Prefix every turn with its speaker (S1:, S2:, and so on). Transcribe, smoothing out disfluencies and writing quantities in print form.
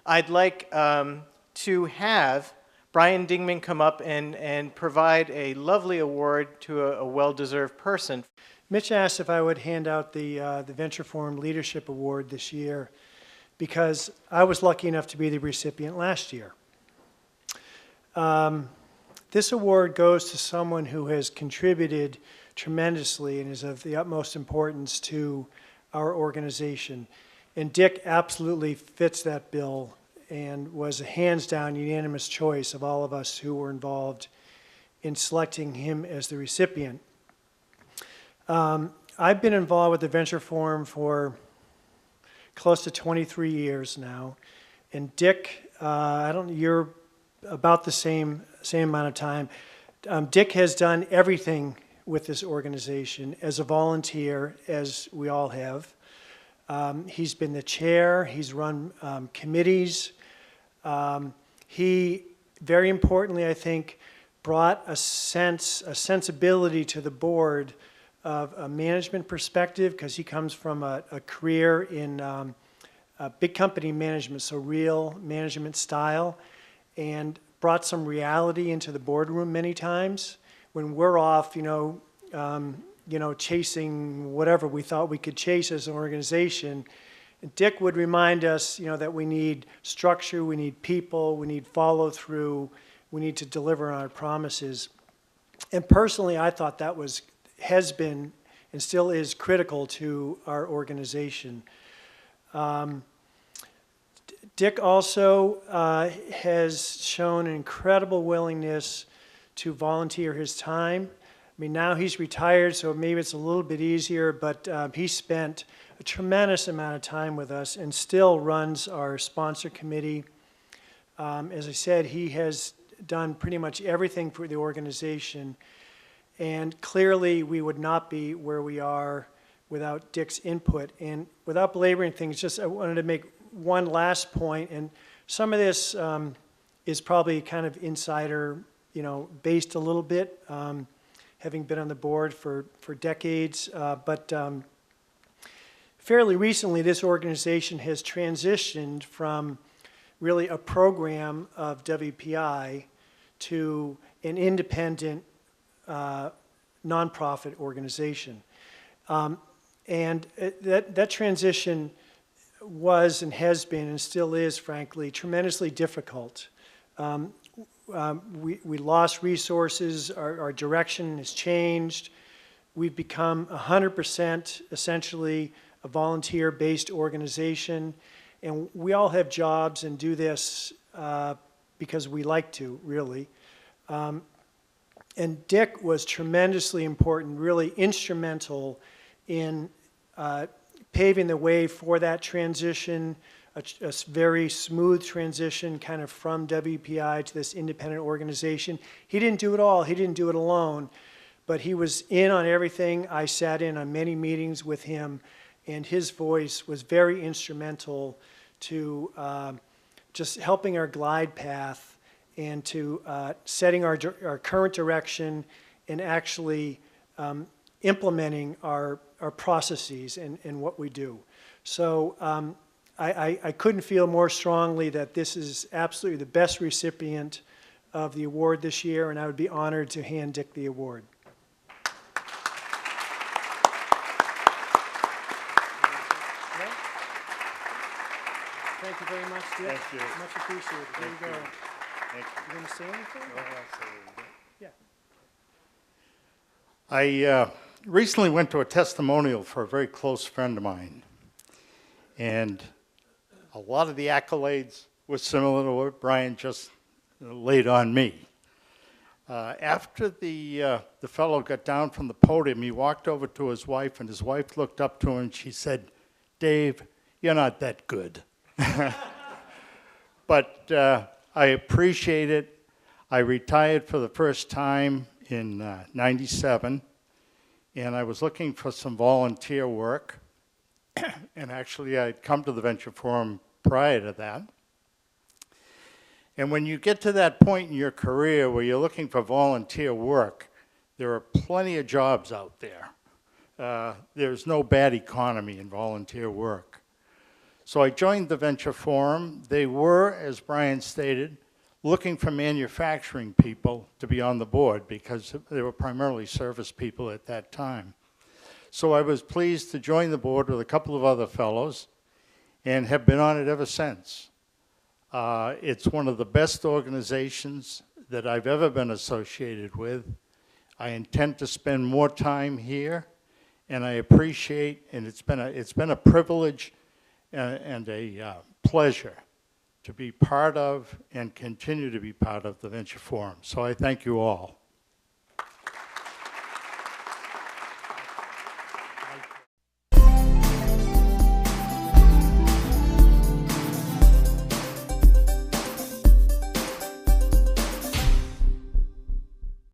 S1: I'd like to have Brian Dingman come up and provide a lovely award to a well-deserved person.
S2: Mitch asked if I would hand out the Venture Forum Leadership Award this year because I was lucky enough to be the recipient last year. This award goes to someone who has contributed tremendously and is of the utmost importance to our organization. And Dick absolutely fits that bill and was a hands-down unanimous choice of all of us who were involved in selecting him as the recipient. I've been involved with the Venture Forum for close to 23 years now. And Dick, you're about the same amount of time. Dick has done everything with this organization as a volunteer, as we all have. He's been the chair, he's run committees. He, very importantly, I think, brought a sensibility to the board of a management perspective because he comes from a career in big company management, so real management style, and brought some reality into the boardroom many times when we're off, chasing whatever we thought we could chase as an organization. And Dick would remind us, that we need structure, we need people, we need follow through, we need to deliver on our promises. And personally, I thought that has been and still is critical to our organization. Dick also has shown an incredible willingness to volunteer his time. I mean, now he's retired, so maybe it's a little bit easier, but he spent a tremendous amount of time with us and still runs our sponsor committee. As I said, he has done pretty much everything for the organization, and clearly we would not be where we are without Dick's input. And without belaboring things, just I wanted to make one last point, and some of this is probably kind of insider, based a little bit, having been on the board for decades, but fairly recently this organization has transitioned from really a program of WPI to an independent nonprofit organization. And that transition was and has been and still is, frankly, tremendously difficult. We lost resources, our direction has changed. We've become 100% essentially a volunteer-based organization, and we all have jobs and do this because we like to, really. And Dick was tremendously important, really instrumental in paving the way for that transition, a very smooth transition kind of from WPI to this independent organization. He didn't do it all, he didn't do it alone, but he was in on everything. I sat in on many meetings with him, and his voice was very instrumental to just helping our glide path and to setting our current direction and actually implementing our processes and what we do. So I couldn't feel more strongly that this is absolutely the best recipient of the award this year, and I would be honored to hand Dick the award. Thank you very much, Dick.
S3: Thank you.
S2: Much appreciated. There you go.
S3: Thank you.
S2: You going to say anything?
S3: Oh, absolutely.
S2: Yeah.
S3: I recently went to a testimonial for a very close friend of mine, and a lot of the accolades were similar to what Brian just laid on me. After the fellow got down from the podium, he walked over to his wife, and his wife looked up to him and she said, "Dave, you're not that good." But I appreciate it. I retired for the first time in '97, and I was looking for some volunteer work. And actually, I'd come to the Venture Forum prior to that. And when you get to that point in your career where you're looking for volunteer work, there are plenty of jobs out there. There's no bad economy in volunteer work. So I joined the Venture Forum. They were, as Brian stated, looking for manufacturing people to be on the board because they were primarily service people at that time. So I was pleased to join the board with a couple of other fellows and have been on it ever since. It's one of the best organizations that I've ever been associated with. I intend to spend more time here, and I appreciate, and it's been a privilege and a pleasure to be part of and continue to be part of the Venture Forum. So I thank you all.